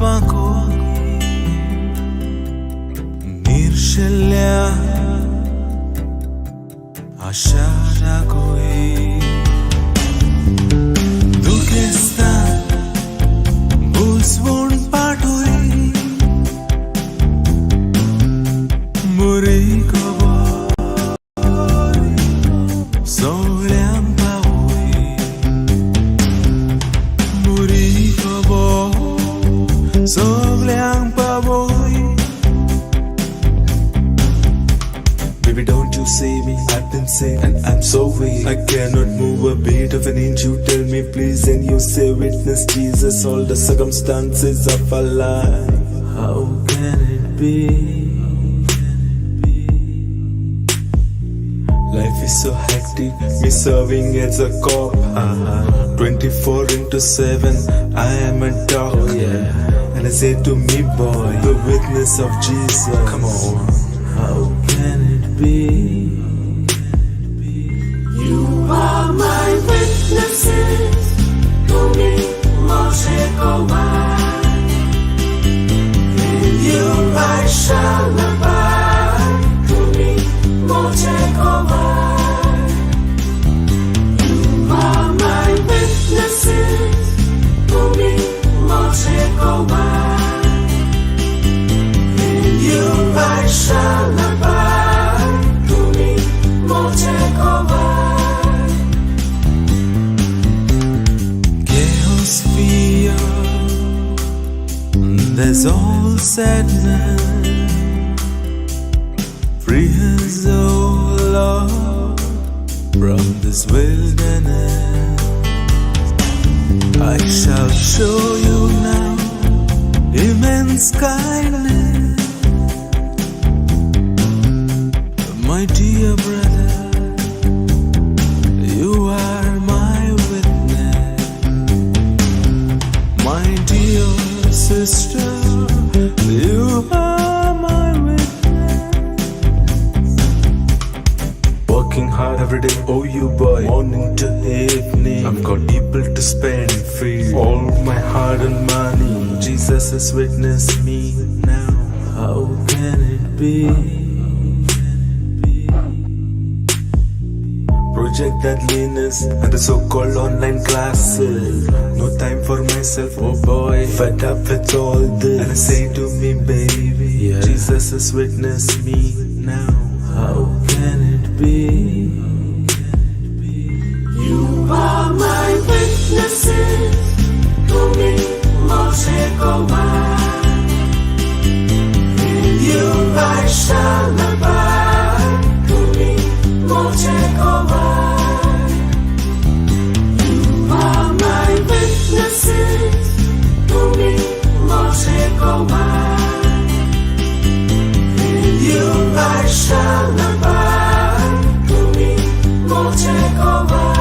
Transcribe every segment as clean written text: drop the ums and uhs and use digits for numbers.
पाको निर्शल्या आशा राखोई दुखेस्ता बुजवून पाठोई मुरी Baby, don't you see me? I've been sick and I'm so weak. I cannot move a beat of an inch. You tell me please, and you say witness Jesus all the circumstances of our life. How can it be? Life is so hectic, me serving as a cop 24/7, I am a dog, and I say to me boy, the witness of Jesus. Come on. How can it be? You are my witnesses, to me może kołaj. In you I shall abide, to me może kołaj. You are my witnesses, to me może kołaj. In you I shall abide, to me może kołaj. Chaos, fear, there's all sadness. Free us, oh Lord, from this wilderness. I shall show you now immense kindness, my dear brother. You are my witness, my dear sister. You are my witness. Working hard every day, oh you boy, morning to evening. I've got people to spend free, all my hard-earned money. Jesus has witnessed me now. How can it be? Project Godliness and the so-called online classes. No time for myself, oh boy. Fed up with all this, and I say to me, baby, Jesus has witnessed me now. How can it be? You are my witnesses, to me może kołaj. In you I shall abide, to me może kołaj. You are my witnesses, to me może kołaj. In you I shall abide, to me może kołaj.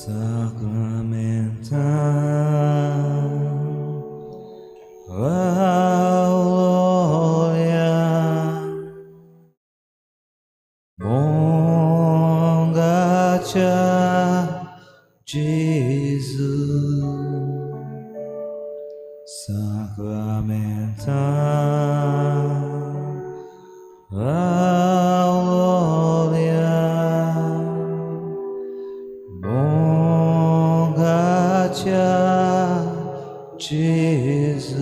Sacrament Adoration. Mongacha Jesus. Sacrament Adoration. Mongacha Jesus.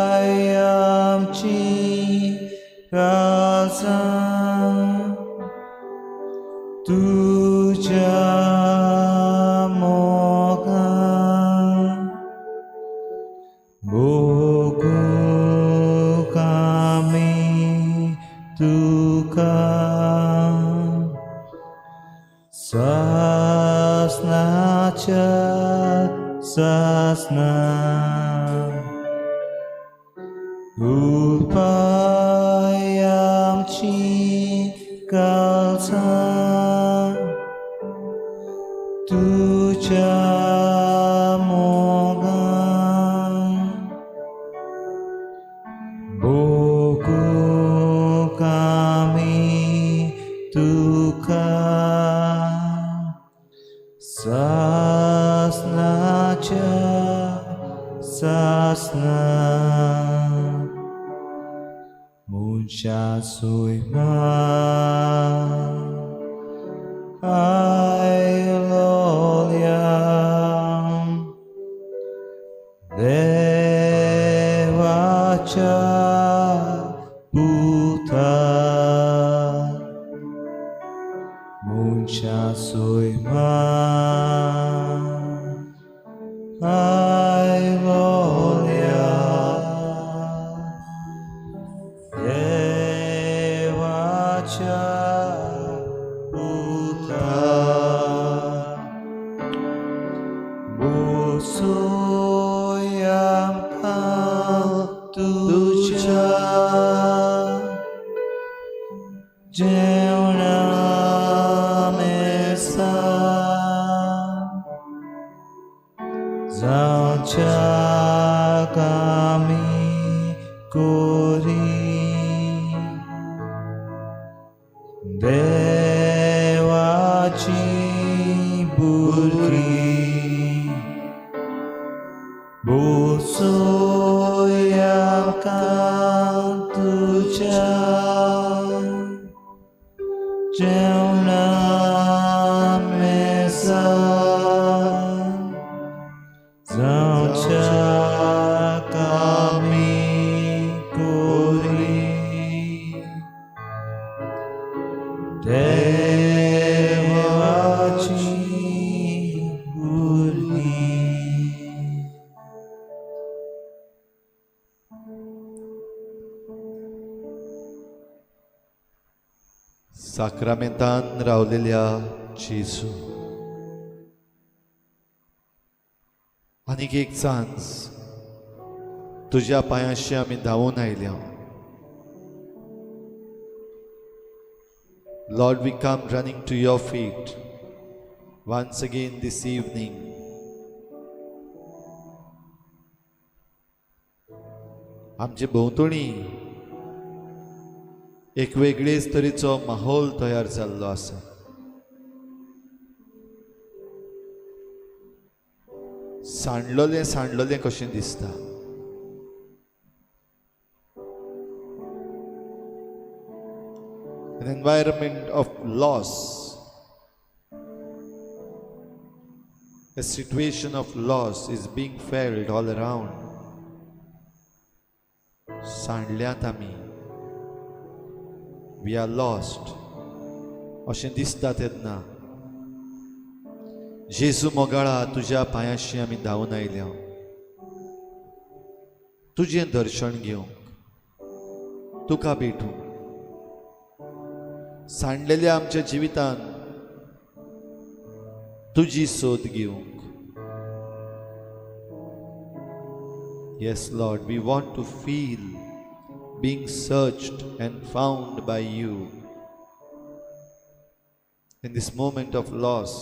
Upayam Chikalsan Tuja Mokan Boku Kami Tukam Sasnacha Sasna Upayam Chikalsan Tuja Mogan Boku Kami Tukam Sasnacha Sasna Muncha Suima Ailolyam Devacha Buddha Muncha Suima Ailolyam Devacha Buddha Busoyam Tuja Jeunamesa Zaucha Kami Kori Devachi Burki Busoyam Kantuja Jeunamesa Zaucha Kami Kori Devachi Burki. साक्रामेंतान रावलेल्या जेजू आनीक एक सांज तुज्या पांयाशी आमी धांवून आयल्या. Lord, we come running to your feet once again this evening. आमचे भोंवतणी एक वेगळेच तरेचो माहोल तयार जाल्लो आसा. सांडलोलें कशें दिसता. An environment of loss, a situation of loss is being felt all around. सांडल्यात आमी. We are lost. अशें दिसता तेन्ना जेजू मोगाळा तुज्या पांयाशी आमी धांवून आयल्या. तुजें दर्शन घेवंक, तुका भेटूंक, सांडलेल्या आमच्या जिवितान तुजी सोद घेवंक. Yes, Lord, we want to feel being searched and found by you. In this moment of loss,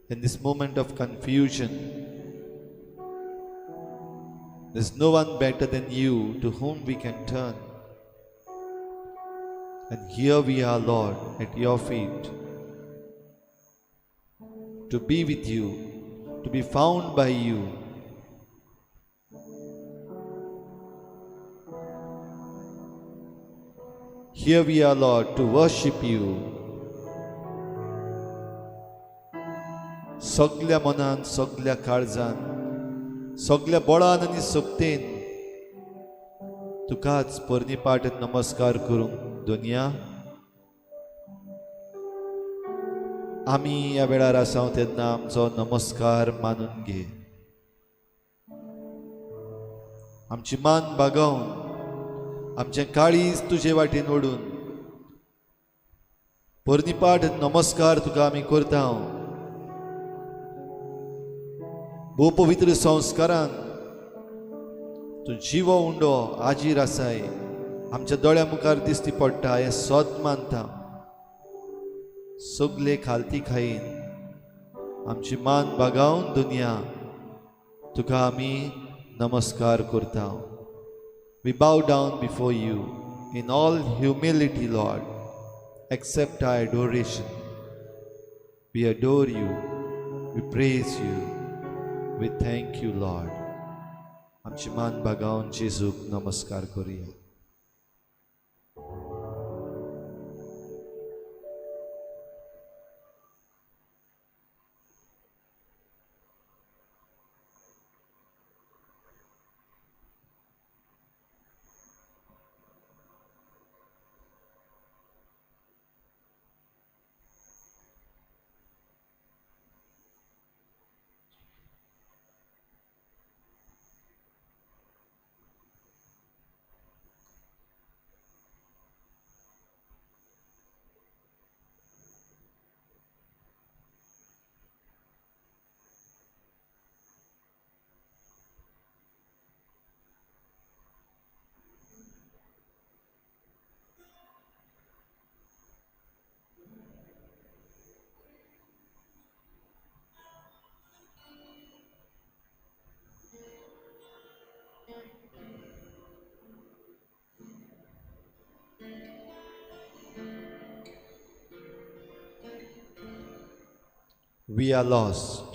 in this moment of confusion, there's no one better than you to whom we can turn. And here we are, Lord, at your feet, to be with you, to be found by you. Here we are, Lord, to worship you. सगल्या मनान, सगल्या काळजान, सगल्या बळान आनी सोबतेन तुकाच परनिपाट नमस्कार करूंक दुनिया. आमी ह्या वेळार आसा तेन्ना आमचो नमस्कार मानून घे. आमची मान बागावन, आमचें काळीज तुजे वाटेन ओडून परनिपाट नमस्कार तुका आमी करता. भोव पवित्र संस्कारान तू जिवो उंडो आजीर आसाय आमच्या दोळ्या मुखार दिसती पडटा हें सोद मानता. सगले खालती खाईन आमची मान बागावन दुनिया तुका आमी नमस्कार करता. We bow down before you in all humility, Lord. Accept our adoration. We adore you. We praise you. We thank you, Lord. आमची मान बागावन जेजूक नमस्कार करूया. We are lost.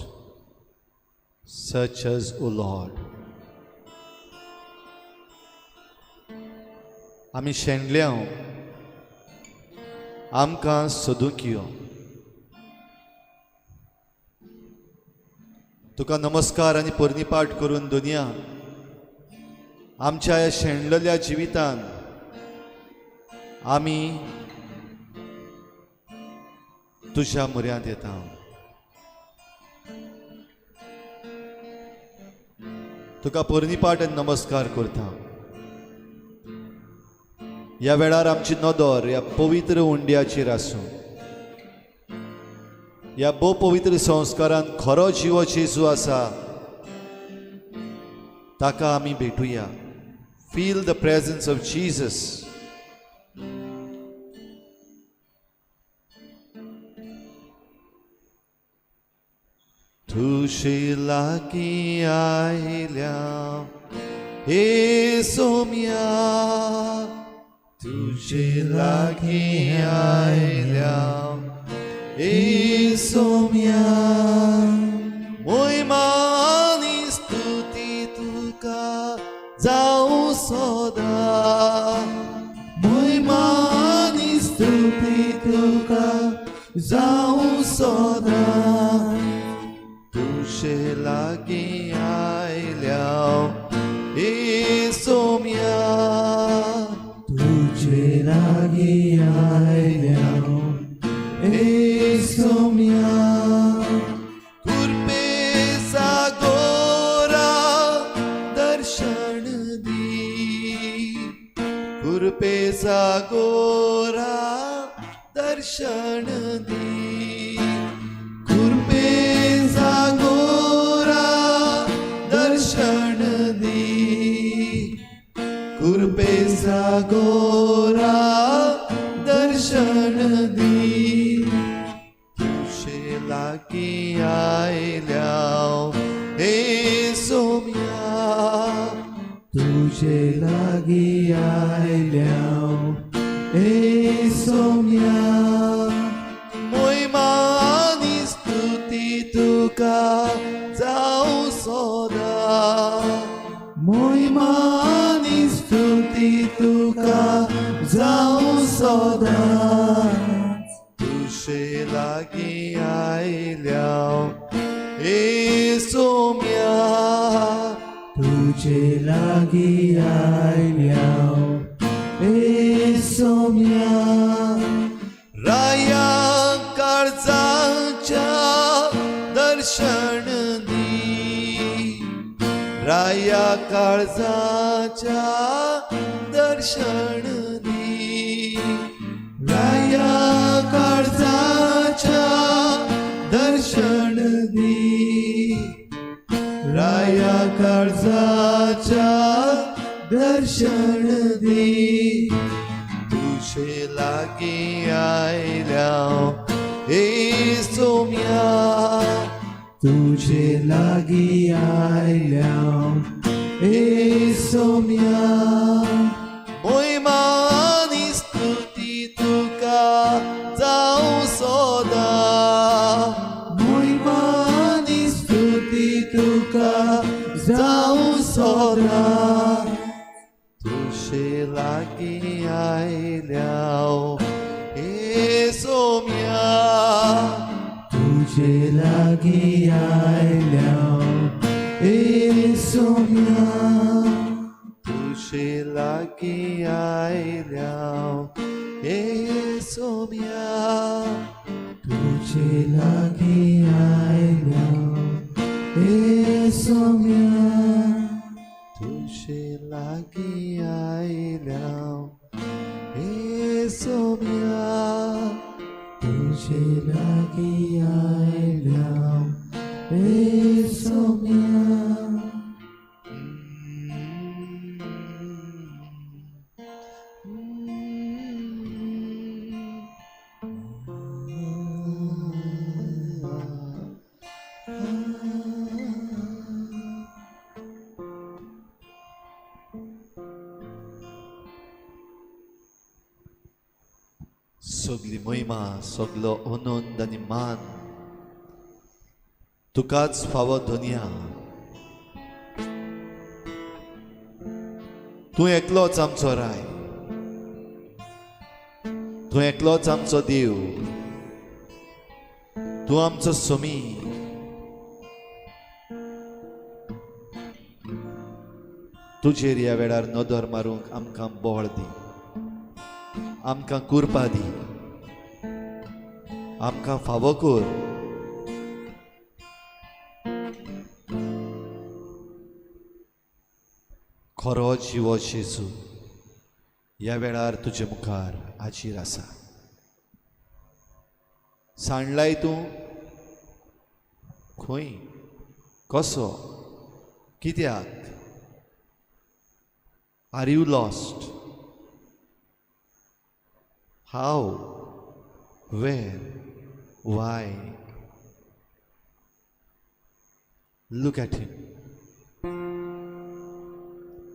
Search us, O Lord. आमी शेणल्या आमकां सोदूंक यो. तुका नमस्कार आनी परनिपाट करून दुनिया आमच्या ह्या शेणलेल्या जिवितान आमी तुज्या म्हऱ्यांत येता. तुका परनिपाट आनी नमस्कार करता. ह्या वेळार आमची नदर ह्या पवित्र उंड्याचेर आसूं. ह्या भोव पवित्र संस्कारान खरो जिवो जेजू आसा ताका आमी भेटुया. Feel the presence of Jesus. तुजे लागीं आयल्या हे सोम्या, तुजे लागीं आयल्या हे सोम्या. मोहिमा आनी स्तुती तुका जावं सदा. मोहिमा आनी स्तुती तुका जावं सदा. तुजे लागीं आयल्या हे सोम्या, तुजे लागीं आयल्या हे सोम्या. कृपेचा गोरा दर्शन दी. कृपेचा गोरा दर्शन दी. कृपेचा गोरा आयल्या येसुम्या तुझे लागी आयल्या येसुम्या मोहिमा आनी स्तुती तुका जाऊ सोदा मोहिमा आनी स्तुती तुका जाऊ सदांच तुझे लागी आयल्या येसुम्या तुझे लागी आयल्या येसुम्या राया काळजाच्या दर्शन दी राया काळजाच्या दर्शन दी राया काळजाच्या दर्शन दी राया काळजाच्या दर्शन दी तुझे लागी आयल्या येसुम्या तुझे लागी आयल्या येसुम्या मोहिमा आनी स्तुती तुका जाऊ सोदा मोहिमा आनी स्तुती तुका जाऊ सदा तुझे लागी आयल्या येसुम्या तुझे लागी आयल्या येसुम्या तुझे लागी आयल्या येसुम्या तुझे लागी आयल्या येसुम्या तुझे लागी आयल्या येसुम्या तुझे लागी आयल्या येसुम्या सगली महिमा सगलो आनंद आनी मान तुकाच फावो दुनिया तूं एकलोच आमचो राय तूं एकलोच आमचो देव तूं आमचो सोमी तुजेर ह्या वेळार नदर मारूंक आमकां बोळ दी आमकां कुरपा दी आमकां फावो कर खरो जिवो जेजू ह्या वेळार तुजे मुखार हाजीर आसा सांडलाय तूं खंय कसो कित्याक are you lost How? Where? Why? Look at him.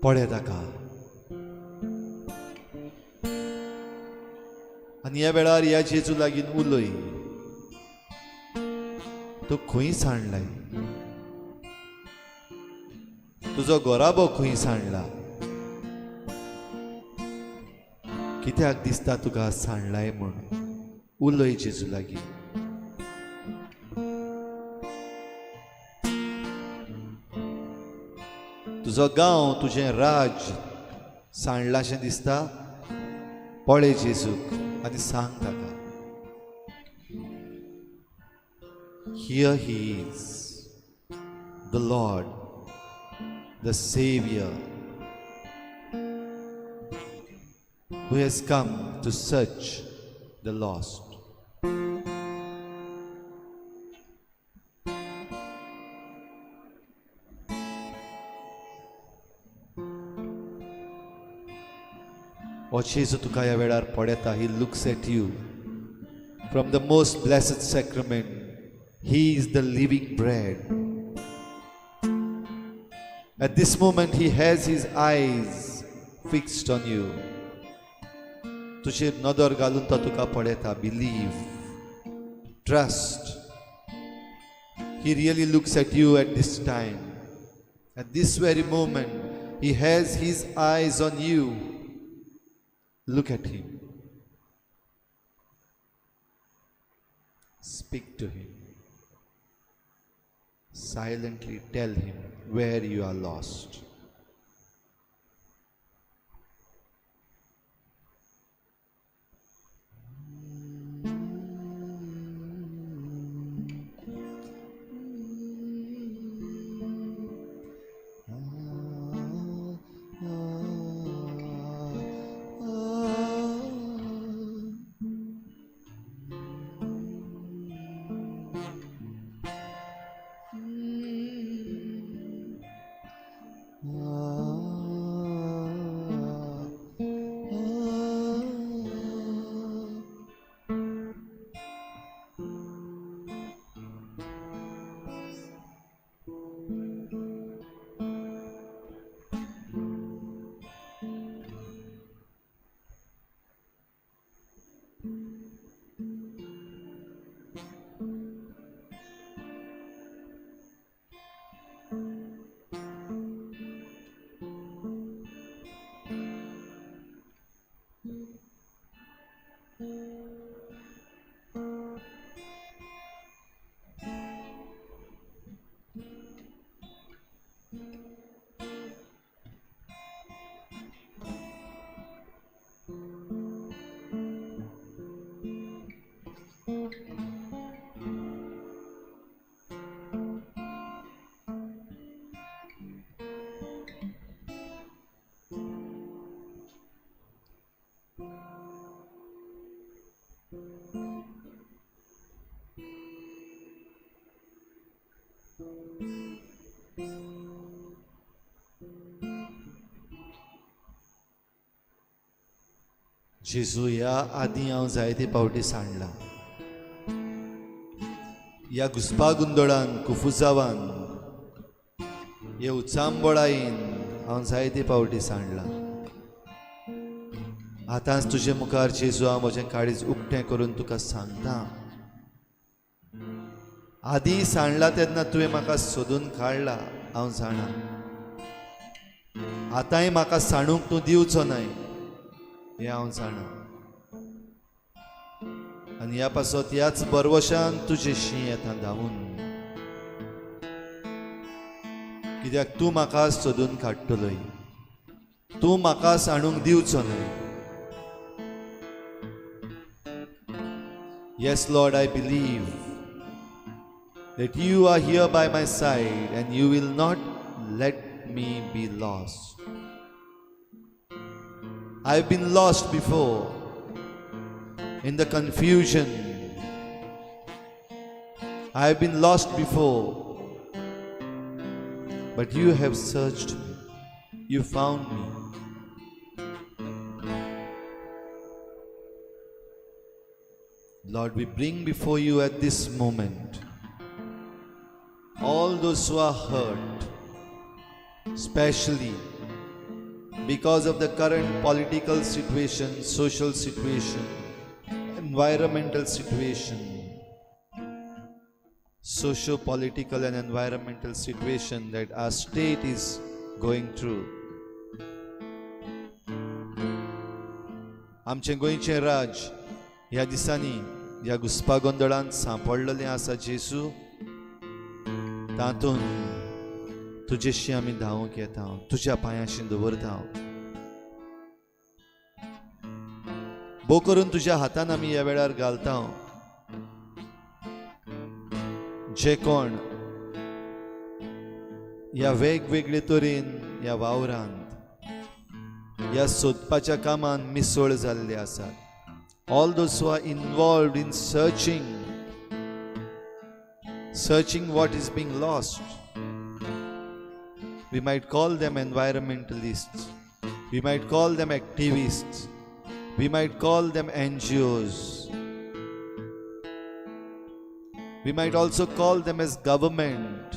पळय ताका आनी ह्या वेळार ह्या जेजू लागीं उलय तो खंय सांडलाय तुजो गोराबो खंय सांडला कित्याक दिसता तुका सांडलाय म्हूण उलय जेजू लागीं तुजो गांव तुजें राज सांडलाशें दिसता पळय जेजूक आनी सांग ताका here he is the lord the saviour who has come to search the lost. O Jesu tuka ह्या वेळार पळयता, he looks at you from the most blessed sacrament, He is the living bread. At this moment, He has His eyes fixed on you. तुझे नदर घालून तो तुका पळयता. Believe. Trust. He really looks at you at this time. At this very moment, He has His eyes on you. Look at Him. Speak to Him. Silently tell Him where you are lost. जेजू ह्या आदीं हांव जायते पावटी सांडलां. ह्या घुसपागोंदळान कुफुजावान ह्या उचांबळाईन हांव जायते पावटी सांडलां. आतांच तुजे मुखार जेजू हांव म्हजें काळीज उक्तें करून तुका सांगता. आदीं सांडला तेन्ना तुवें म्हाका सोदून काडला, हांव जाणा. आतांय म्हाका सांडूंक तूं दिवचो न्हय हें हांव जाणा. आनी ह्या पासत ह्याच बरवशान तुजेशी येता धांवून, कित्याक तूं म्हाका सोदून काडटलोय. तूं म्हाका सांडूंक दिवचो न्हय. Yes, Lord, I believe that you are here by my side and you will not let me be lost. I've been lost before in the confusion. I've been lost before, but you have searched me. You found me. Lord, we bring before you at this moment all those who are hurt, especially because of the current political situation, social situation, environmental situation, socio-political and environmental situation that our state is going through. आमचे गोंयचे राज ह्या दिसांनी ह्या घुसपागोंदळांत सांपडलेलें आसा. जेजू, तातूंत तुजेशी आमी धांवूंक येता. तुज्या पांयाशी दवरता. भोव करून तुज्या हातान आमी ह्या वेळार घालता. जे कोण ह्या वेगवेगळे तरेन ह्या वावरांत ह्या सोदपाच्या कामान मिसळ जाल्ले आसात, all those who are involved in searching what is being lost. We might call them environmentalists, we might call them activists, we might call them NGOs. We might also call them as government.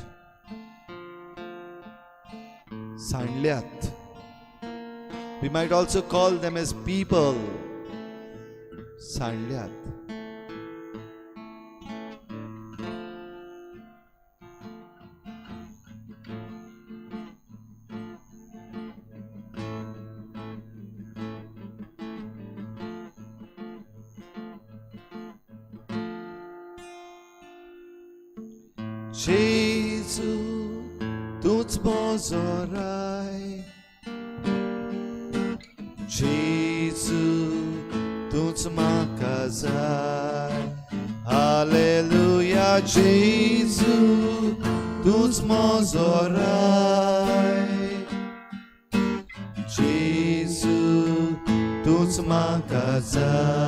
सांडल्यात. We might also call them as people. सांडल्यात. Jesu, tu'च म्हजो राय. Jesu, tu'च म्हाका जाय. Hallelujah, Jesu, tu'च म्हजो राय. Jesu, tu'च म्हाका जाय.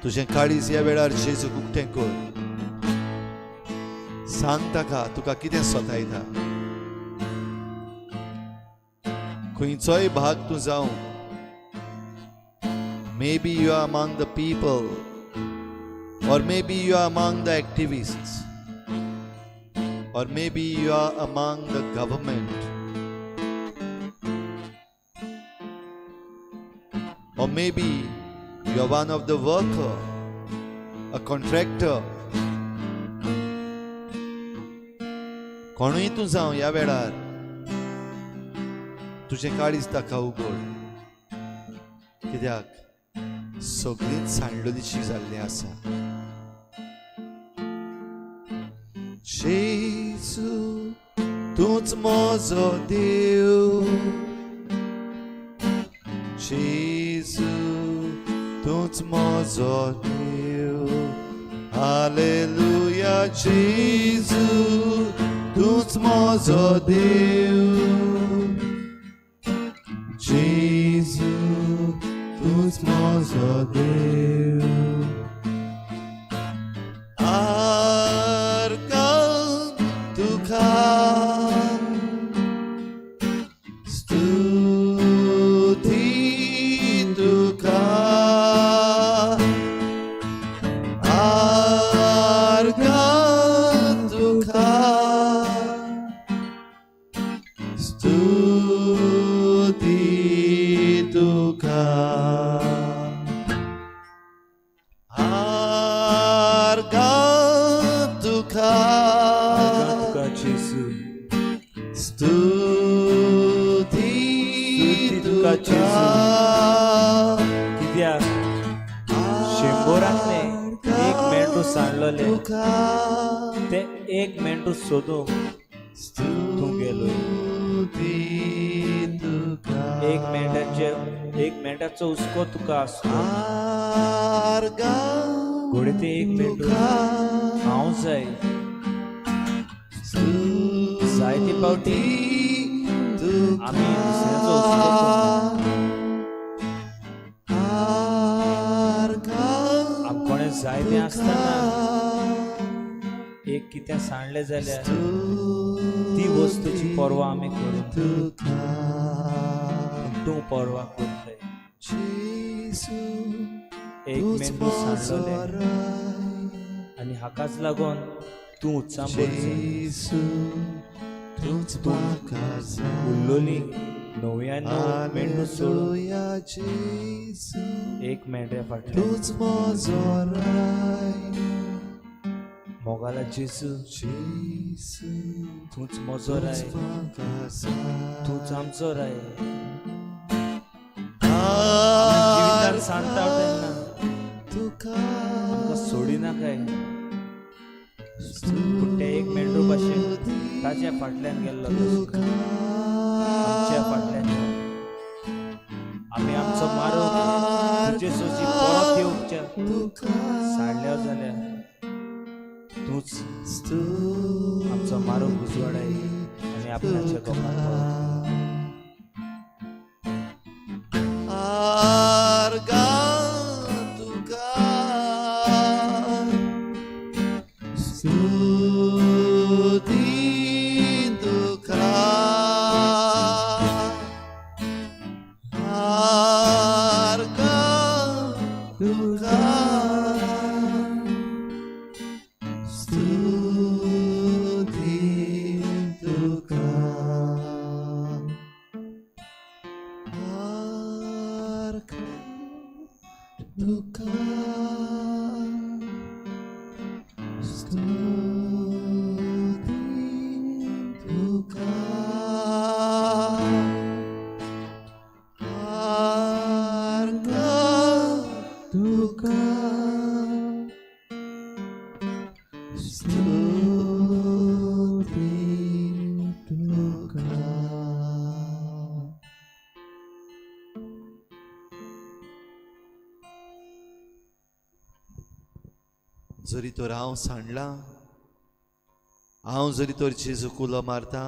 तुझें काळीज ह्या वेळार जेजूक उक्तें कर. सांग ताका तुका कितें सोतायता. खंयचोय भाग तूं जावं. Maybe you are among the people, or maybe you are among the activists, or maybe you are among the government, or maybe you are one of the worker, a contractor. कोणूय तूं जावं ह्या वेळार तुजें काळीज ताका उगड. कित्याक सगळींच सांडलोलीशी जाल्लीं आसा. जेजू, तूंच म्हजो देव. जेजू, तु'च म्हजो देव. Hallelujah, Jesu, तु'च म्हजो देव. Jesu, तु'च म्हजो देव. अर्गां तुका सांडलोले ते एक मेंढू सोदूंक तूं गेलोय. एक मेंढ्याचो हुस्को तुका आसलो. घोडे ते एक मेंढू हांव जाय. जायते फावटी आमी दुसऱ्याचो हुस्को कोणें जायतें आसतना एक कितें सांडलें जाल्यार ती वस्तूची पर्वा आमी करूंक तूं पर्वा करतले. एक मेंढू सांडलोले आनी हाकाच लागून तूं उत्सांबूर उरलोली 99 मेंढू सोडून एक मेंढ्या फाटल्यान मोगाला जेजू जेजू तूच म्हजो राय म्हाका तूच आमचो राय जाय जिवितांत सांताव तेन्ना तुका आमकां सोडिना काय पूण ते एक मेंढरू भाशेन ताच्या फाटल्यान गेल्लो तसो आमच्या फाटल्यान यो. आमी आमचो मारो तुजे सोची परत येवच्या साडल्या जाल्यार तूच आमचो मारो उजवाडाय आनी आपणाच्या गोपान आर्गा तुका स्तुती तुका आर्गा तुका स्तुती तुका आर्गा तुका स्तुती तुका आर्गा तुका स्तुती तुका. जरी तर हांव सांडला हांव जरी तर जेजू कुलो मारता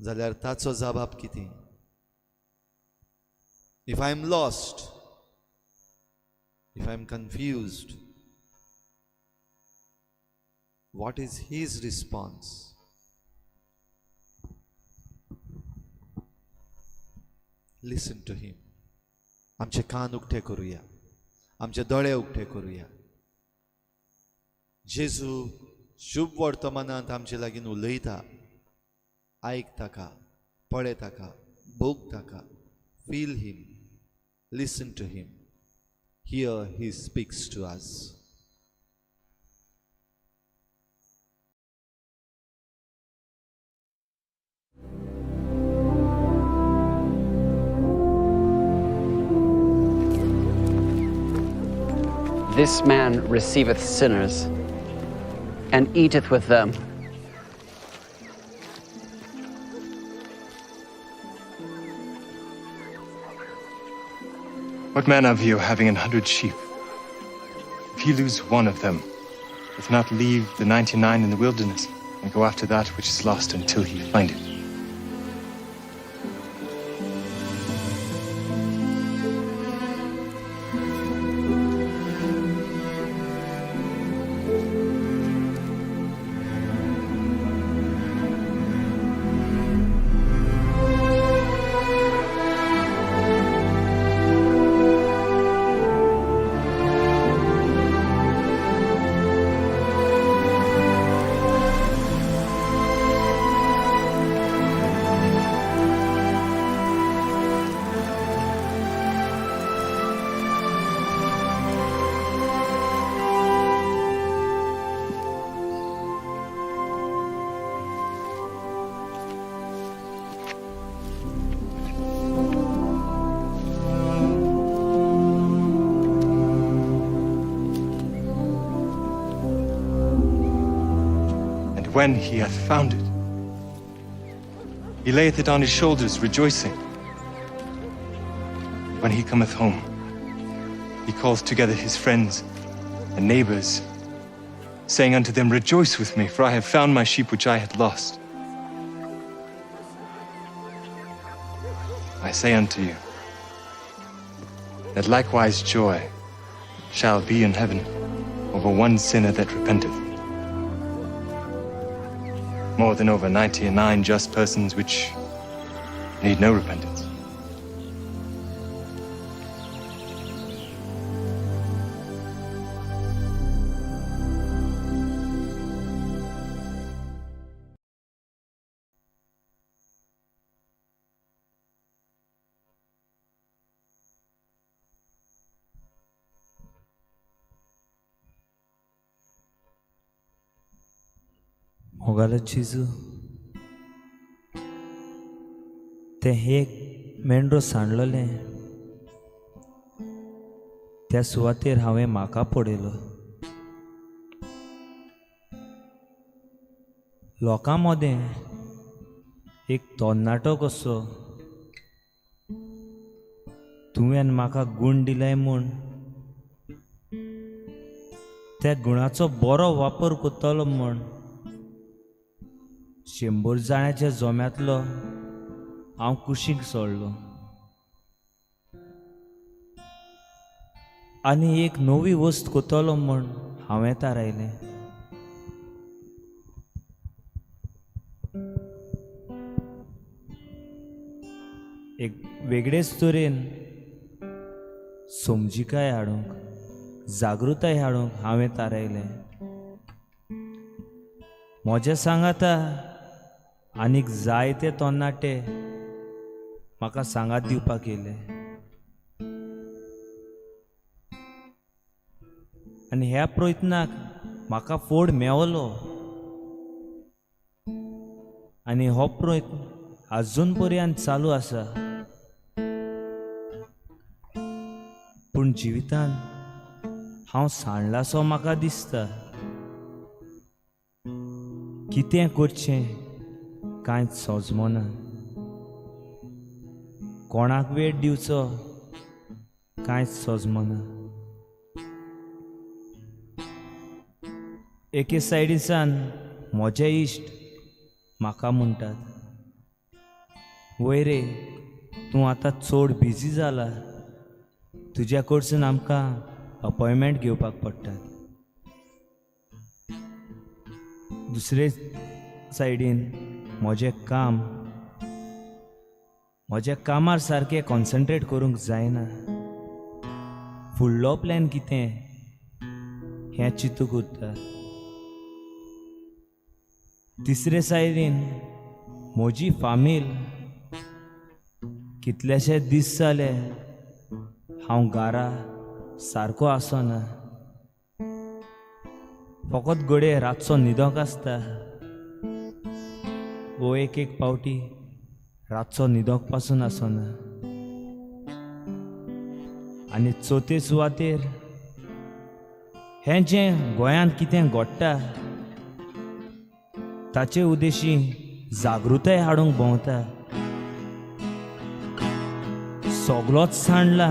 जाल्यार ताचो जबाब कितें? If I am lost, if I am confused, what is his response? Listen to him. आमचे कान उक्ते करूया, आमचे दोळे उक्ते करूया. जेजू शुभ वर्तमानांत आमचे लागीं उलयता. आयक ताका, पळय ताका, भोग ताका. Feel him, listen to him. Here he speaks to us. This man receiveth sinners and eateth with them. What man of you, having 100 sheep, if he lose one of them, doth not leave the 99 in the wilderness and go after that which is lost until he find it? When he hath found it, he layeth it on his shoulders, rejoicing. When he cometh home, he calleth together his friends and neighbors, saying unto them, Rejoice with me, for I have found my sheep which I had lost. I say unto you, that likewise joy shall be in heaven over one sinner that repenteth, more than over 99 just persons which need no repentance. मोगाला चिजू ते एक मेंढरो सांडलोलें त्या सुवातेर हांवें म्हाका पडयलो. लोकां मदें एक तरणाटो कसो तुवें म्हाका गूण दिलाय म्हूण त्या गुणाचो बरो वापर करतलो म्हूण 100 जाणांच्या जोम्यांतलो हांव कुशीक सोडलो आनी एक नवी वस्त करतलो म्हूण हांवें थारायलें. एक वेगळेच तरेन समजिकाय हाडूंक जागृताय हाडूंक हांवें थारायलें. म्हज्या सांगाता आनीक जायते तरणाटे म्हाका सांगात दिवपाक येयले आनी ह्या प्रयत्नाक म्हाका फळ मेवलो आनी हो प्रयत्न अजून पर्यंत चालू आसा. पूण जिवितान हांव सांडलासो म्हाका दिसता. कितें करचें कांयच सोजमना. कोणाक वेळ दिवचो कांयच सोजमना. एके सायडीसान म्हजे इश्ट म्हाका म्हणटात, वय रे तूं आतां चड बिजी जाला, तुज्या कडसून आमकां अपॉयंटमेंट घेवपाक पडटात. दुसरे सायडीन म्हजें म्हज्या कामार सारकें कॉन्सन्ट्रेट करूंक जायना. फुडलो प्लॅन कितें हें चिंतूंक उरता. तिसरे सायडीन म्हजी फामील. कितलेशे दीस जाले हांव घरा सारको आसना. फकत घडये रातचो न्हिदोंक आसता. वो एक पावटी रातचो न्हिदोंक पासून आसना. आनी चवथे सुवातेर हें जें गोंयांत कितें घडटा ताचे उद्देशी जागृताय हाडूंक भोंवता. सगळोच सांडला.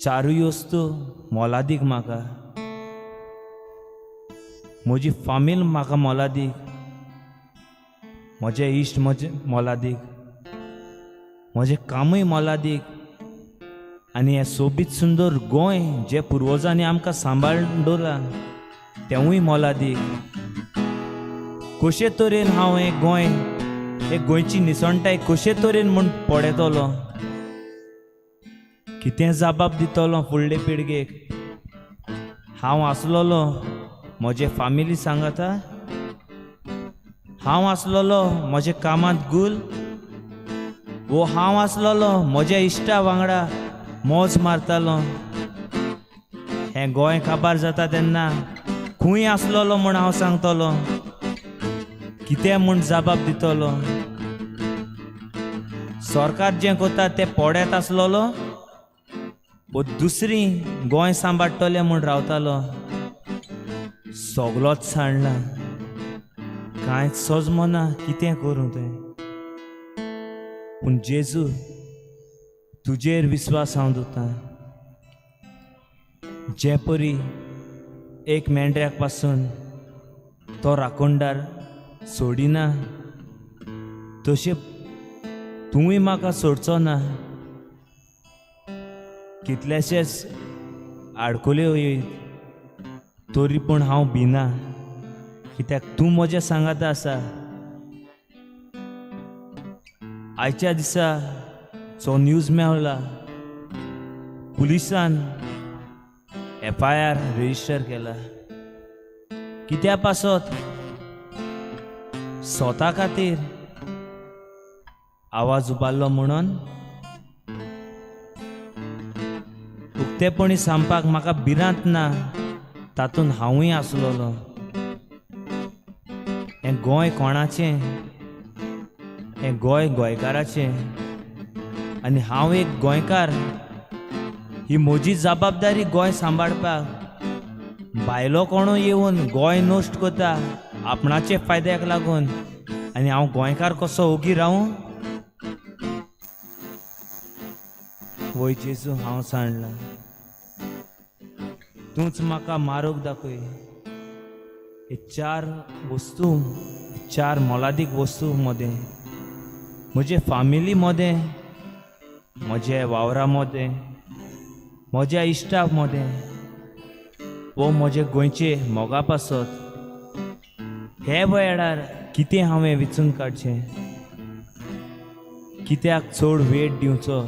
चारूय वस्तू मोलादीक म्हाका. म्हजी फामील म्हाका मोलादीक. म्हजे इश्ट म्हजे मोलादीक. म्हजें कामूय मोलादीक. आनी हें सोबीत सुंदर गोंय जें पुर्वजांनी आमकां सांबाळून दवरलां तेंवूय मोलादीक. कशे तरेन हांव हें गोंय, हे गोंयची निसणटाय कशे तरेन म्हूण पळयतलो. कितें जबाब दितलो फुडले पिळगेक. हांव आसलोलो म्हजे फामिली सांगाता. हांव आसलोलो म्हजे कामांत गुल. वो हांव आसलोलो म्हज्या इश्टा वांगडा मोज मारतालो. हें गोंय काबार जाता तेन्ना खूंय आसलोलो म्हूण हांव सांगतलो. कितें म्हूण जबाब दितलो. सरकार जें करता तें पडत आसलोलो वो दुसरी गोंय सांबाळटले म्हूण रावतालो. सगळोच सांडला. कांयच सोजमना कितें करूं तें. पूण जेजू तुजेर विस्वास हांव दवरतां. जे परी एक मेंढऱ्याक पासून तो राखणदार सोडिना तशें तूंय म्हाका सोडचो ना. कितलेशेच आडकोल्यो येयत तरी पूण हांव भिना. कित्याक तूं म्हज्या सांगाता आसा. आयच्या दिसा जो न्यूज मेळ्ळा पुलिसान FIR रेजिस्टर केला. कित्या पासत स्वता खातीर आवाज उबारलो म्हणून. उक्तेपणी सांगपाक म्हाका भिरांत ना तातूंत हांवूय आसलोलो. हें गोंय कोणाचें? हें गोंय गोंयकाराचें. आनी हांव एक गोंयकार. ही म्हजी जबाबदारी गोंय सांबाळपाक. भायलो कोणू येवन गोंय नश्ट कोता आपणाचे फायद्याक लागून, आनी हांव गोंयकार कसो ओगी रावूं? वय जेजू, हांव सांडलां. तूंच म्हाका मारूक दाखय. हे 4 वस्तू, 4 मोलादीक वस्तू मदें, म्हजे फामिली मदें, म्हजे वावरा मदें, म्हज्या इश्टा मदें, वो म्हजे गोंयचे मोगा पासत, हे वेळार कितें हांवें विचून काडचें? कित्याक चड वेट दिवचो?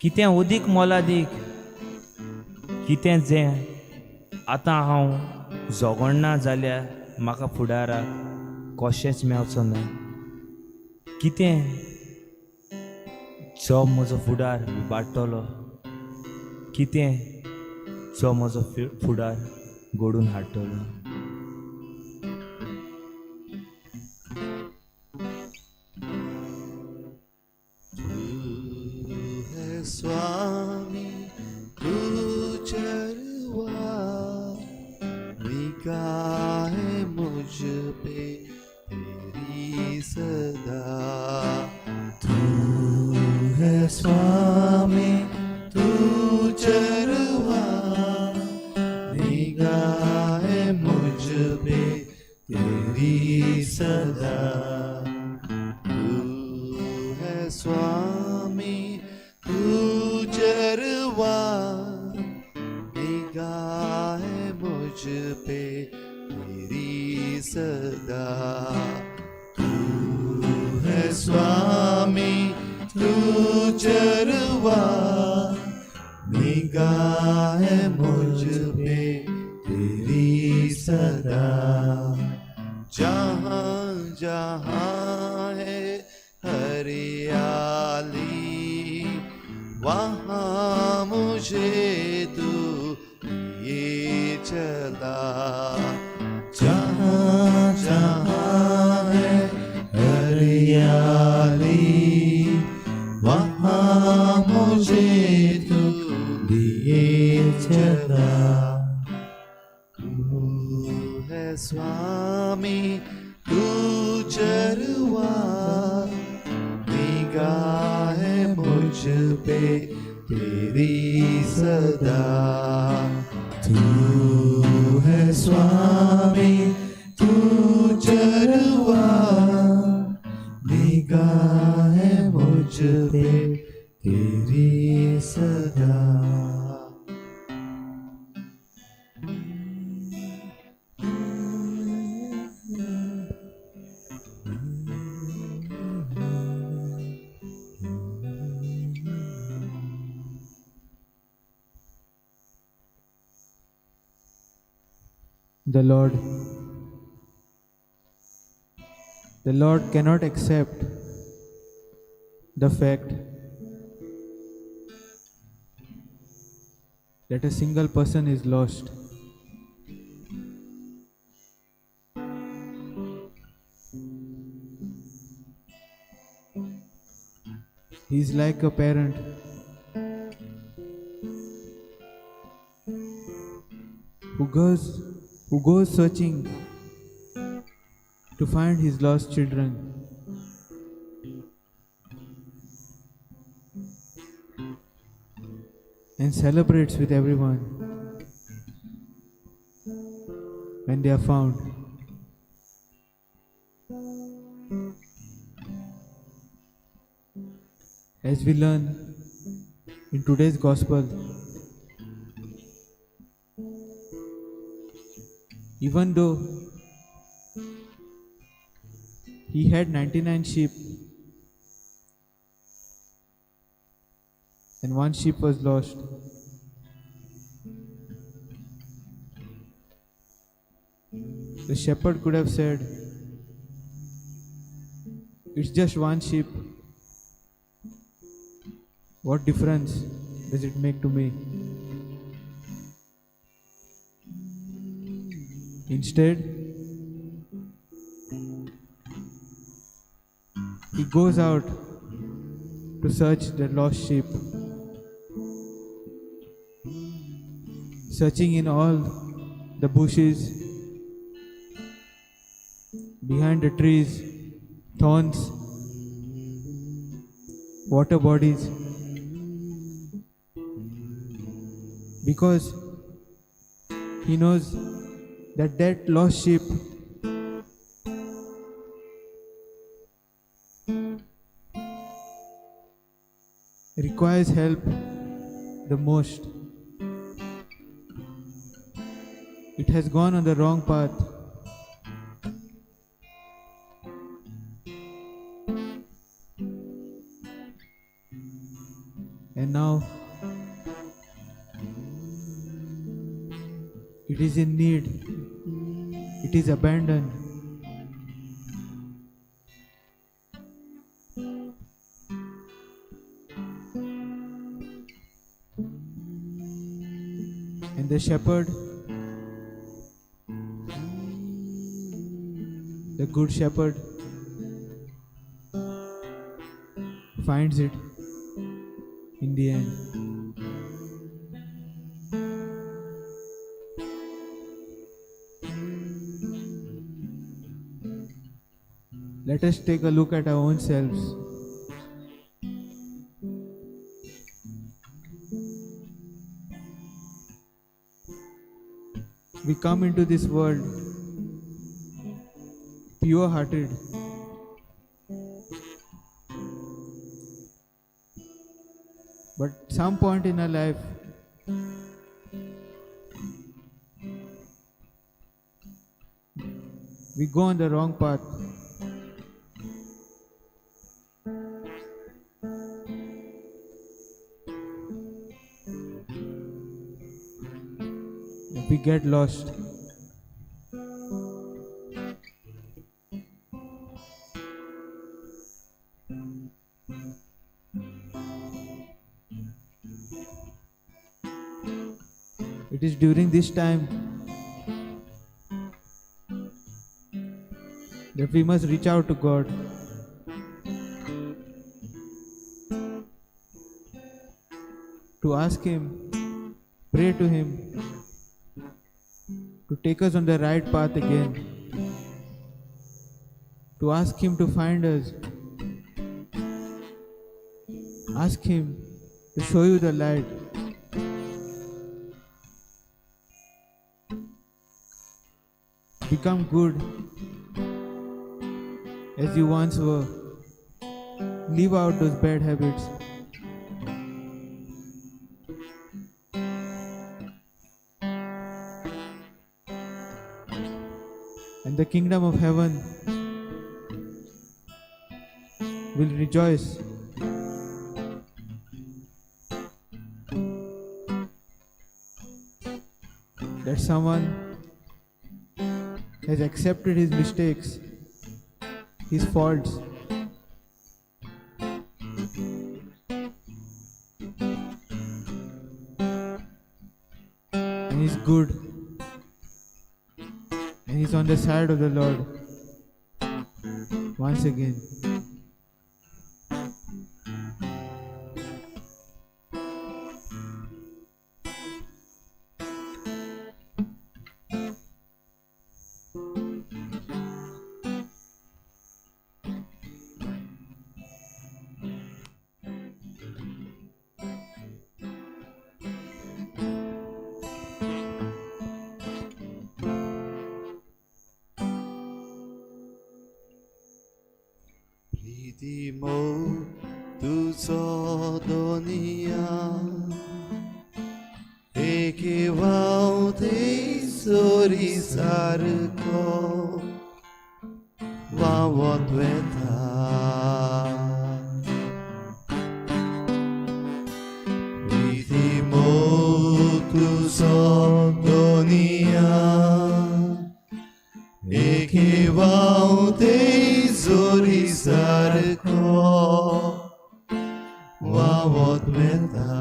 कितें उदीक मोलादीक? कितें जें आतां हांव जोगोणना जाल्यार म्हाका फुडाराक कशेंच मेवचो ना? कितें जो म्हजो फुडार वाडटलो? कितें जो म्हजो फुडार घडून हाडटलो? स्वामी तू चरवा, निगाह मुझ पे तेरी सदा. तू है स्वामी, तू चरवा, निगाह मुझ पे तेरी सदा. तू है स्वामी तू चरवा, निगाह मुझ पे तेरी सदा. तू है स्वामी, तू चरवा, निगाह मुझ पे तेरी सदा. जहाँ जहाँ है हरियाली, वहाँ मुझे तू ये चला. जहाँ जहाँ है हरियाली, वहाँ मुझे तू दिए चला. तू है स्वामी तू चरवा, निगाह मुझ पे तेरी सदा. तू है स्वामी, तू चरवा, निगाह मुझ पे तेरी सदा. The Lord cannot accept the fact that a single person is lost. He is like a parent who goes searching to find his lost children. And celebrates with everyone when they are found. As we learn in today's gospel, even though he had 99 sheep and one sheep was lost, the shepherd could have said, "It's just one sheep. What difference does it make to me?" Instead, he goes out to search the lost sheep, searching in all the bushes, behind the trees, thorns, water bodies, because he knows that lost sheep requires help the most. It has gone on the wrong path. And now it is in need. It is abandoned. And the shepherd, the good shepherd, finds it in the end. Let us take a look at our own selves. We come into this world pure-hearted, but some point in our life we go on the wrong path. We get lost. It is during this time that we must reach out to God. To ask Him, pray to Him, to take us on the right path again, to ask Him to find us, ask Him to show you the light. Become good as you once were. Leave out those bad habits. And the kingdom of heaven will rejoice that someone has accepted his mistakes, his faults, and is good, and he's on the side of the Lord once again. Mo tu so donia eke vaute sori sarko vavot veta Priti mo tu so donia eke vaute Zori sarko vavot veta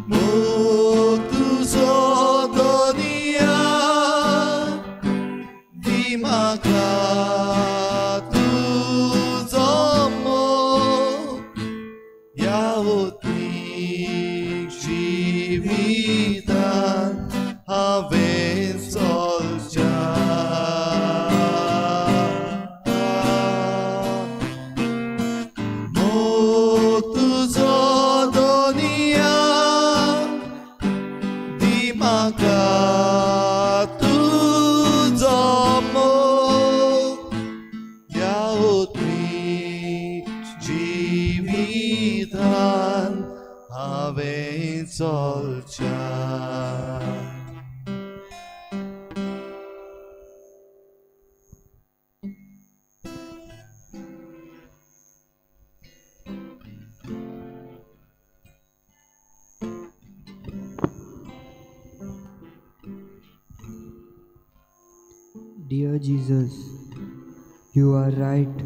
Mo म्हाका तुजो मोग ह्या ओतमी जिवितान हांवें चलच्या. Dear Jesus, you are right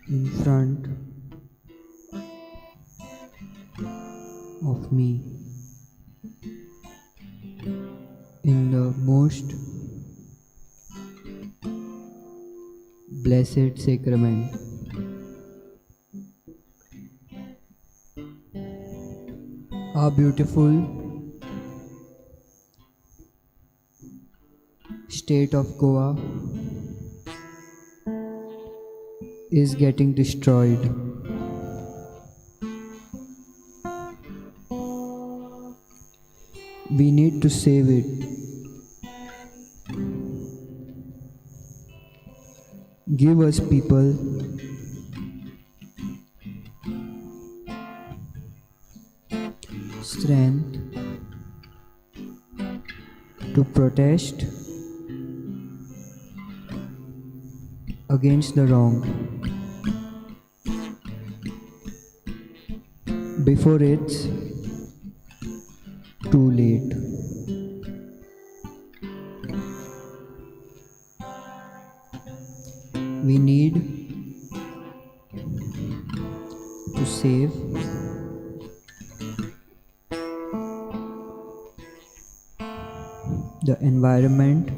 in front of me in the most blessed sacrament. How beautiful state of Goa is getting destroyed. We need to save it. Give us people strength to protest against the wrong before it's too late. We need to save the environment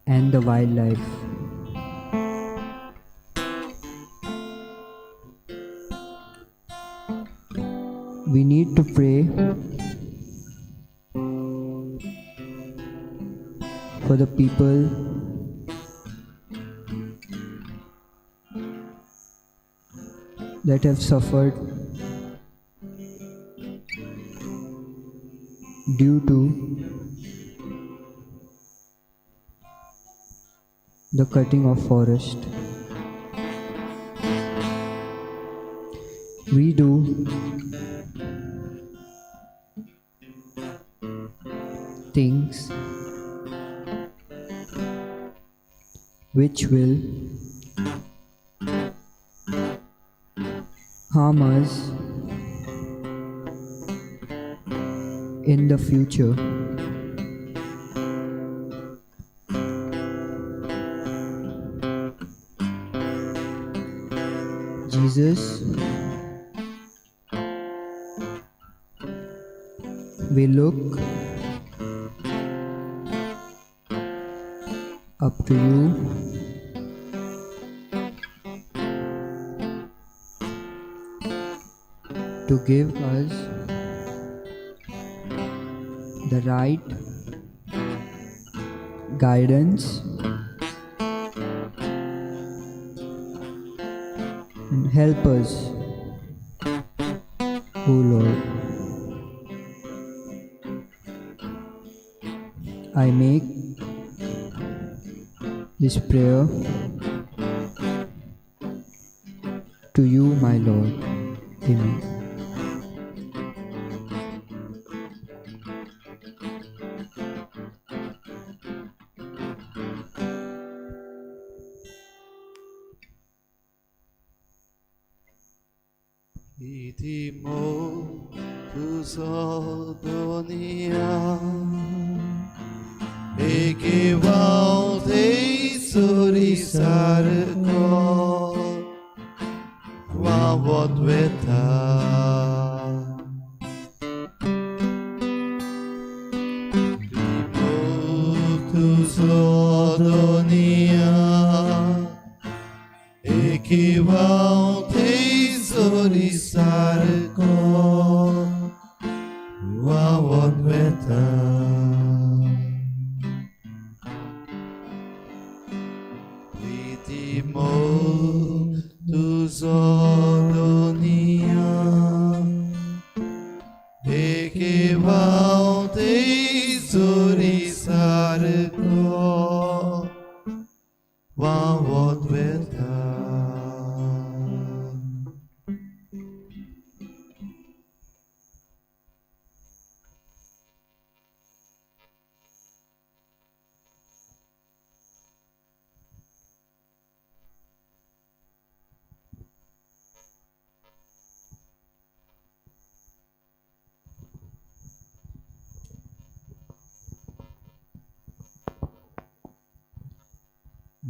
and the wildlife. We need to pray for the people that have suffered due to the cutting of forest. We do things which will harm us in the future. Jesus, we look up to you to give us the right guidance and help us, O Lord. I make this prayer to you, my Lord. Amen. Idimo tuzo donia equivalde sorisarco quavotweta Idimo tuzo donia equivalde sorisarco quavotweta Timo tuzo donia Eke vaute suri sarko Vavot veta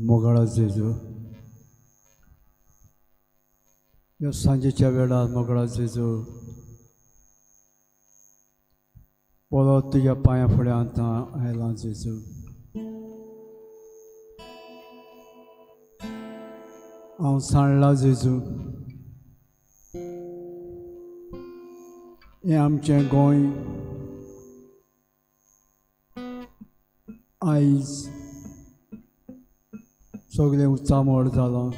मोगळा जेजू ह्या सांजेच्या वेळार मोगळा जेजू परत तुज्या पांया फुडें आतां आयलां जेजू हांव सांडलां जेजू हें आमचें गोंय आयज सगळें उचामोड जालां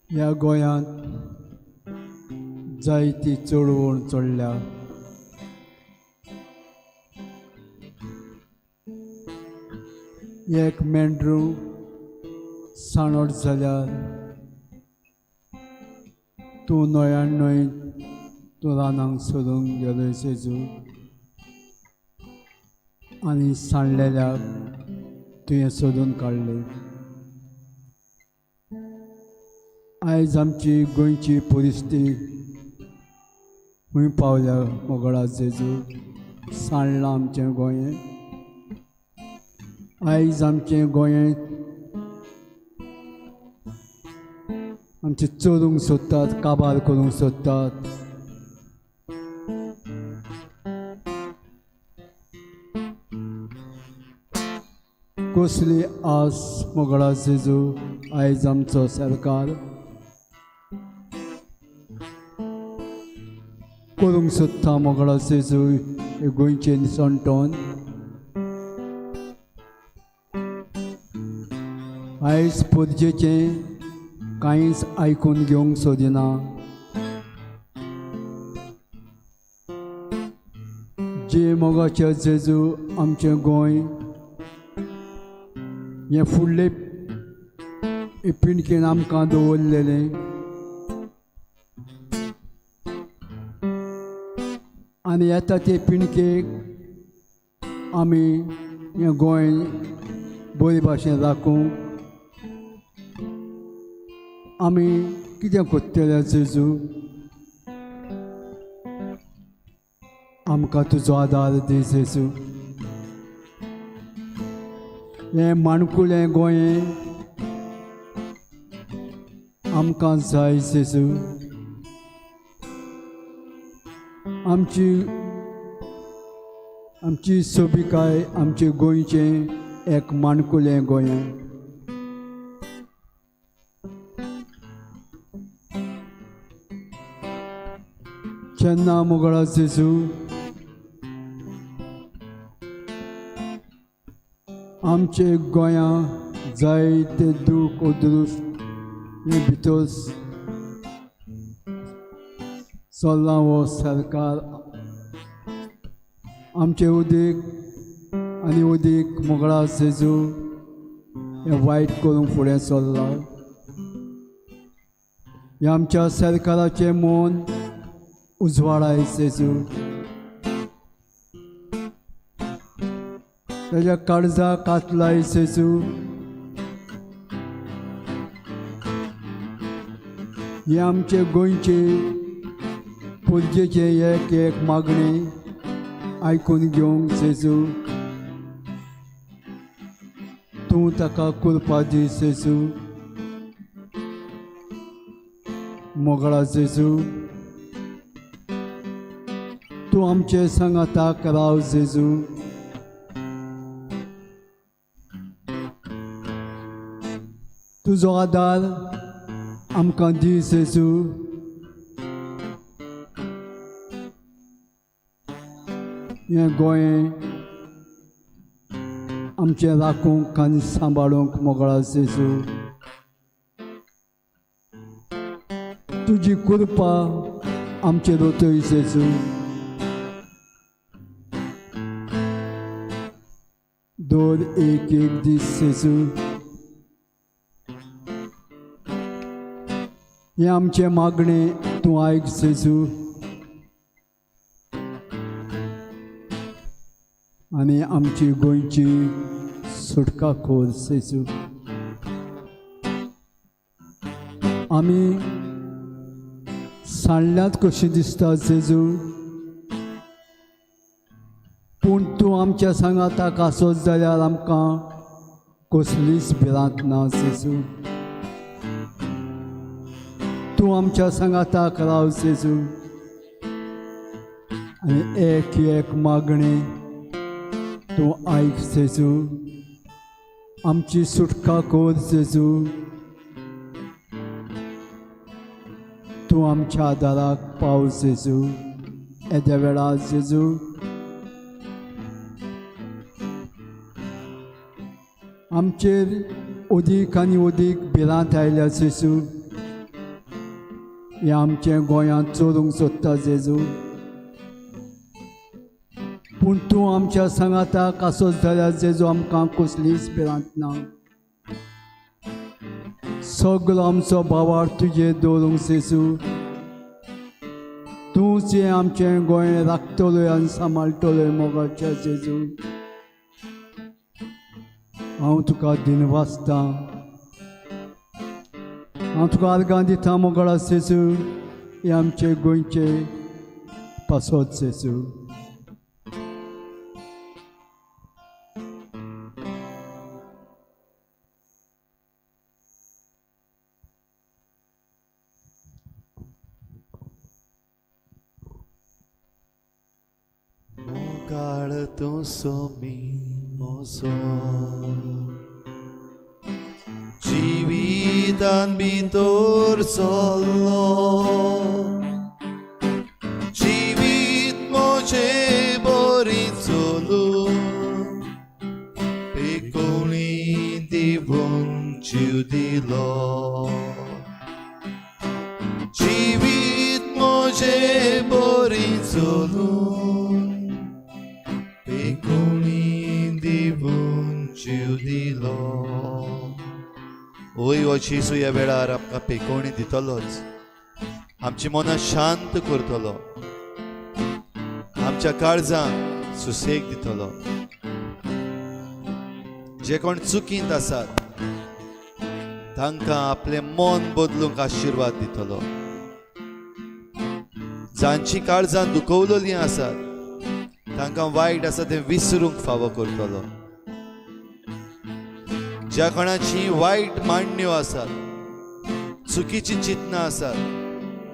ह्या गोंयांत जायती चळवळ चडल्या एक मेंढरू साणोट जाल्यार तूं न्हंयान न्हय तूं रानांक सोदूंक गेलो जेजू आनी सांडलेल्याक तुवें सोदून काडलें आयज आमची गोंयची परिस्थिती खंय पावल्या मोगळा जेजू सांडलां आमचें गोंय आयज आमचें गोंय आमचे चोरूंक सोदतात काबार करूंक सोदतात कसली आस मोगळा जेजू आयज आमचो सरकार करूंक सोदता मोगळा जेजू गोंयचें निसणटोन आयज परजेचें कांयच आयकून घेवंक सोदिना जे मोगाचें जेजू आमचें गोंय हे फुडले पिणकेन आमकां दवरलेलें आनी येता ते पिणकेक आमी हें गोंय बरे भाशेन राखूंक आमी कितें कोत्तले जेजू आमकां तुजो आदार दी जेजू हें माणकुलें गोंय आमकां जाय जेजू आमची सोबिकाय आमचे गोंयचें एक माणकुलें गोंय जेन्ना मोगळा जेजू आमचे गोंयां जायते दूख अदृश्ट हे भितर चल्ला हो सरकार आमचे उदीक आनी उदीक मोगळा जेजू हे वायट करूंक फुडें चल्ला हे आमच्या सरकाराचें मन उजवाडाय जेजू तेज्या काळजा कातलाय जेजू हे आमचे गोंयचे पुर्जेचे एक एक मागणी आयकून घेवंक जेजू तूं ताका कृपा दी जेजू मोगळा जेजू तूं आमचे सांगाताक राव जेजू तुजो आदार आमकां दी जेजू हें गोंय आमचे राखूंक आनी सांबाळूंक मोगळा जेजू तुजी कृपा आमचे दोतोय जेजू दर एक दीस जेजू हे आमचे मागणे तूं आयक जेजू आनी आमची गोंयची सुटका कोर जेजू आमी सांडल्यात कशी दिसता जेजू पूण तूं आमच्या सांगाताक आसत जाल्यार आमकां कसलीच भिरांत ना जेजू तूं आमच्या सांगाताक राव जेजू आनी एक मागणी तूं आयक जेजू आमची सुटका कोर जेजू तूं आमच्या आदाराक पाव जेजू येद्या वेळार जेजू आमचेर अदीक आनी अदीक भिरांत आयल्या जेजू हे आमचें गोंयांत चोरूंक सोदता जेजू पूण तूं आमच्या सांगाताक आसत जाल्यार जेजू आमकां कसलीच भिरांत ना सगळो आमचो भावार तुजेर दवरूंक जेजू तूंच हें आमचें गोंय राखतलोय आनी सांबाळटलोय मोगाच्या जेजू हांव तुका दिनवासता हांव तुका आर्गां दिता मोगळा जेजू हे आमचे गोंयचे पासोत जेजू मोगाळ तूं सोमी मोसो जिवितान भितर चल्लो जिवीत म्हजें बरी चलू पेकोणी दिवून जीव दिलो जिवीत म्हजें बरी चलू ओय हो जेजू ह्या वेळार आमकां पेकोवणी दितलोच आमची मनां शांत करतलो आमच्या काळजांक सुसेग दितलो जे कोण चुकींत आसात तांकां आपलें मन बदलूंक आशिर्वाद दितलो जांची काळजां दुखवलेलीं आसात तांकां वायट आसा तें विसरूंक फावो करतलो ज्या कोणाची वायट मांडण्यो आसात चुकीची चिंतनां आसात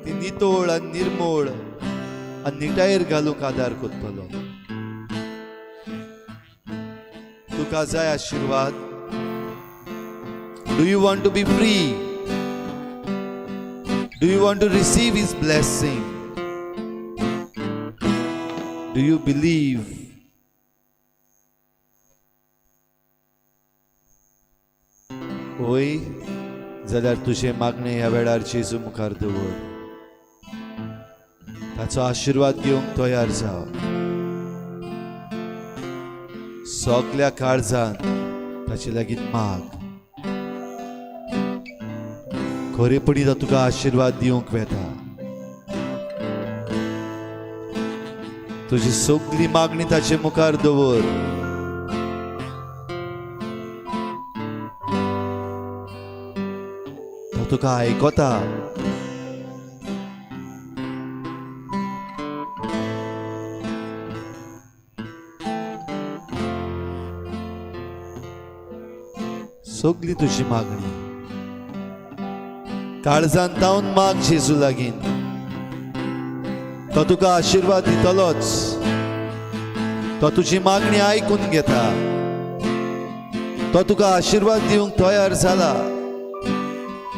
ती नितोळ आनी निर्मोळ आनी निटायेर घालूंक आदार करतलो तुका जाय आशिर्वाद do you want to be free do you want to receive his blessing do you believe होय जाल्यार तुझे मागणे ह्या वेळार जेजू मुखार दवर ताचो आशिर्वाद घेवंक तयार जाव सगल्या काळजान ताचे लागीं माग खरेपणी तो तुका आशिर्वाद दिवंक वेता तुजी सगली मागणी ताचे मुखार दवर तुका आयकता सगली तुजी मागणी काळजांत तावन माग जेजू लागीं तो तुका आशिर्वाद दितलोच तो तुजी मागणी आयकून घेता तो तुका आशिर्वाद दिवंक तयार जाला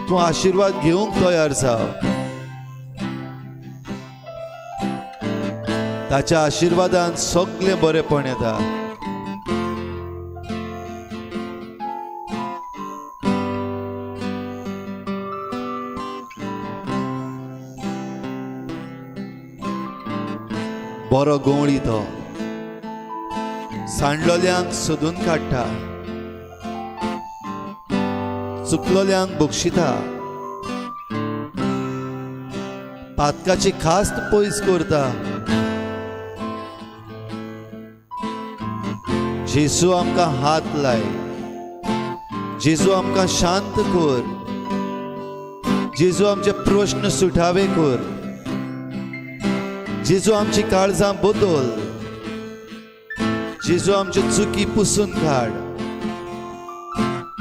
तूं आशिर्वाद घेवंक तयार जाव ताच्या आशिर्वादान सगळें बरेंपण येता बरो गोवळी तो सांडलोल्यांक सोदून काडटा, चुकलोल्यांक बक्षिता, पातकाची खास्त पयस करता. जेजू आमकां हात लाय, जेजू आमकां शांत कर, जेजू आमचे प्रश्न सुटावे कर, जेजू आमची काळजां बदल, जेजू आमचे चुकी पुसून काड,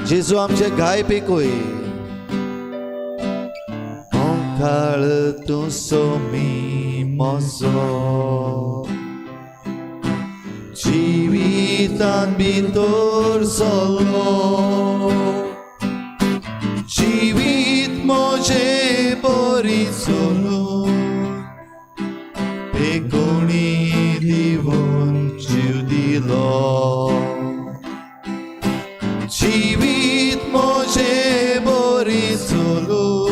जेजू आमचे गाय पेकोय. मोकाळ तूं सोमी मोजो, जिवितान भितर चलो, जिवीत म्हजे बरी चलूं, बेगोणी दिवन जीव दिलो. जिवीत म्हजे बरी चलूं,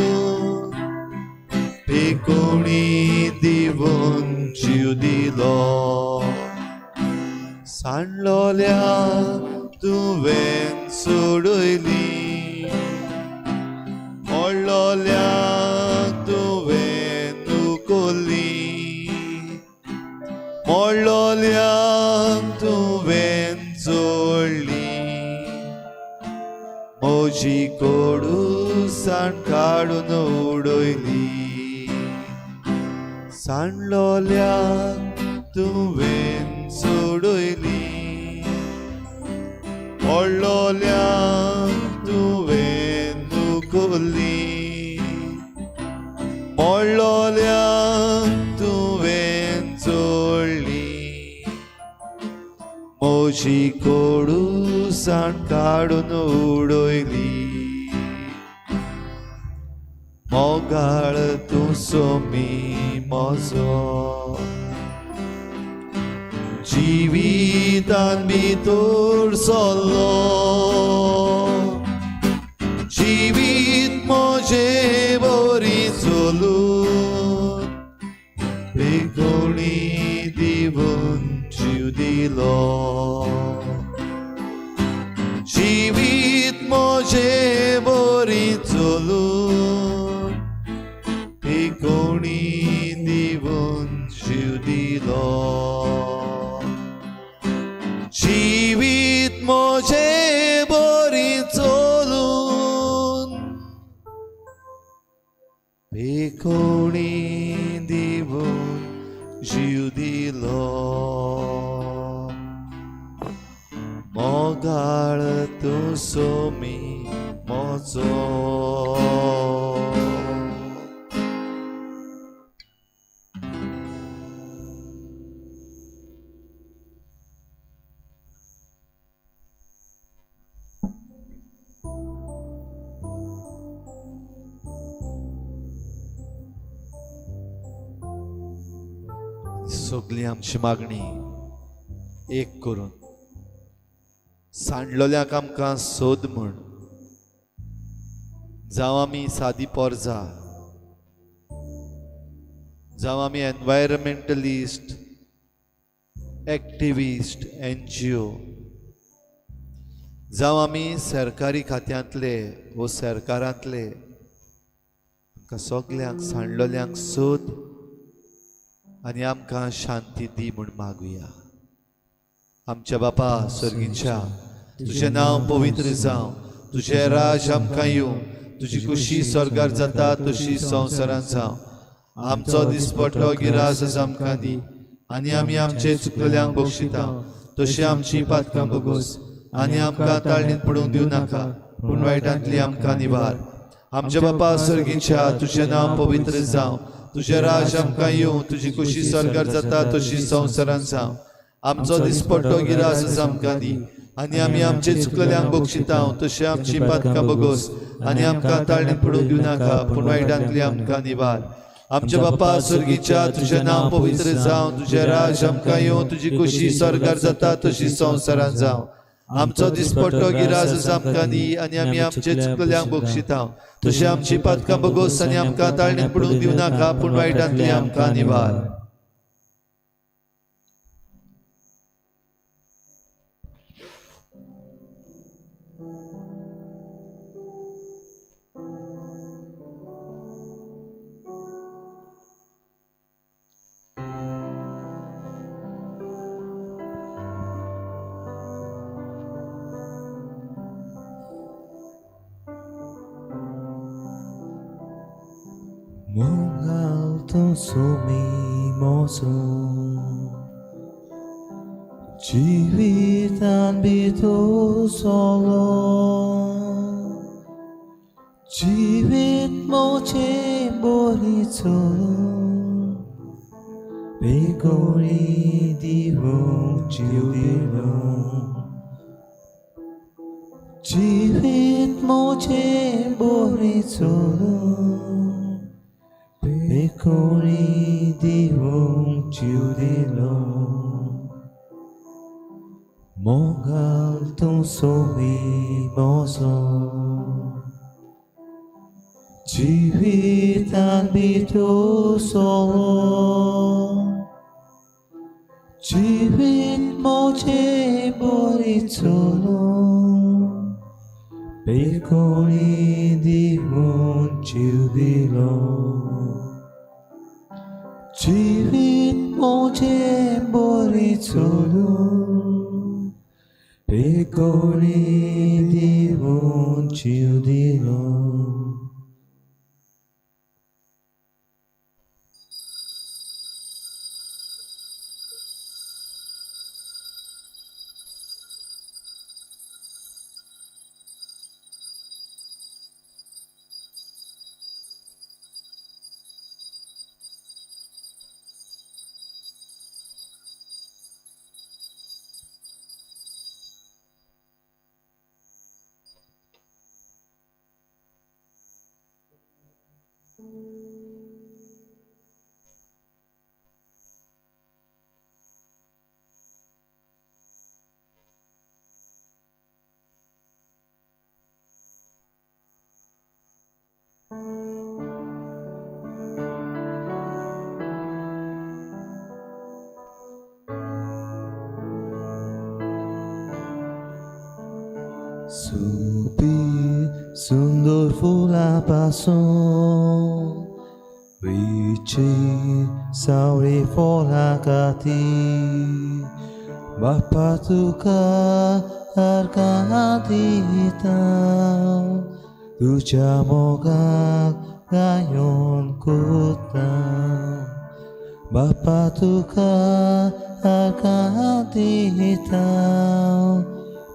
बेगोणी दिवन जीव दिलो. सांडलोल्या तुवें सोडयली, मोडलोल्या तुवें नुकोली, मोडलोल्या तुवें जोडली. म्हजी कोडूसाण काडून उडयली, सांडलोल्या तुवें सोडयली, मोडलोल्या तुवें नुकोली, मोडलोल्या तुवें जोडली. म्हजी कोडूसाण काडून उडयली. मोगाळ तूं सोमी म्हजो, जिवितान भितर चलो, जिवीत म्हजे बरी चलूं, बेगोणी दिवन जीव दिलो. जिवीत म्हजे बरी चलूं, बेगोणी दिवन जीव दिलो. जिवीत म्हजे बरी चलून, बेगोणी दिवन जीव दिलो. मोगाळ तूं सोमी म्हजो. सगळी आमची मागणी एक करून सांडलोल्यांक आमकां सोद म्हण. जावं आमी सादी पोरजां, जावं आमी एनवायरमेंटलिस्ट, एक्टिविस्ट, NGO, जावं आमी सरकारी खात्यांतले वो सरकारांतले, आमकां सगल्यांक सांडलोल्यांक सोद आनी आमकां शांती दी म्हूण मागुया. आमच्या बापा स्वर्गीच्या, तुजें नांव पवित्र जावं, तुजें राज आमकां येवं, तुजी खुशी स्वर्गार जाता तशी संवसारांत जावं. आमचो दिसपट्टो गिरास आमकां दी, आनी आमी आमचे चुकलेल्यांक बक्षिता तशी आमची पातकां बगोस, आनी आमकां ताळणीत पडूंक दिवं नाका, पूण वायटांतली आमकां निवार. आमच्या बापा स्वर्गीच्या, तुजें नांव पवित्र जावं, तुजें राज आमकां येवं, तुजी खुशी स्वर्गार जाता तशी संवसारांत जावं. आमचो दिसपट्टो गिरास आमकां दी, आनी आमी आमचे चुकलेल्यांक बक्षिता तशी आमची पातकां बगोस, आनी आमकां ताळणीत पडूंक दिवं नाका, पूण वायटांतली आमकां निवार. आमच्या बापा स्वर्गीच्या, तुजें नांव पवित्र जावं, तुजें राज आमकां येवं, तुजी खुशी स्वर्गार जाता तशी संवसारांत जावं. आमचो दिसपट्टो गिरास आमकां दी, आनी आमी आमचे चुकलेल्यांक बक्षिता तशी आमची पातकां बगोस, आनी आमकां ताळणीत पडूंक दिवं नाका, पूण वायटांतली आमकां निवार. Mong alto sumimoso Jiwit ang bito solo Jiwit mo cemborito Pegori di wong ciudilo Jiwit mo cemborito Pecori di wong ciudilo Mogal tung sumimoso Jiwit ang bito solo Jiwit mo cemborito Pecori di wong ciudilo Jiwit mo cemborito Pecori di wong ciudilo Supi sundur fula pason Vici sauri fora kati Bapa tuka harga hati hitam Tuja mogak gayon kutam Bapa tuka harga hati hitam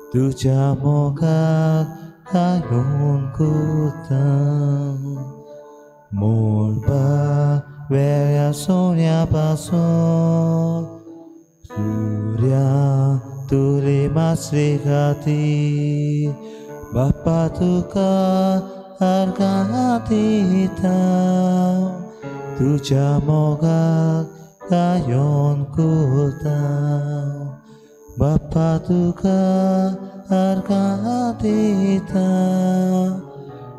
Tuja mogak gayon kutam Molba veya sonia pason Surya tuli masrikati Bapa tuka harga hati hitam Tuja mogak gayon kutam Bapa tuka harga hati hitam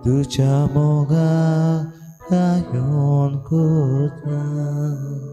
Tuja mogak gayon kutam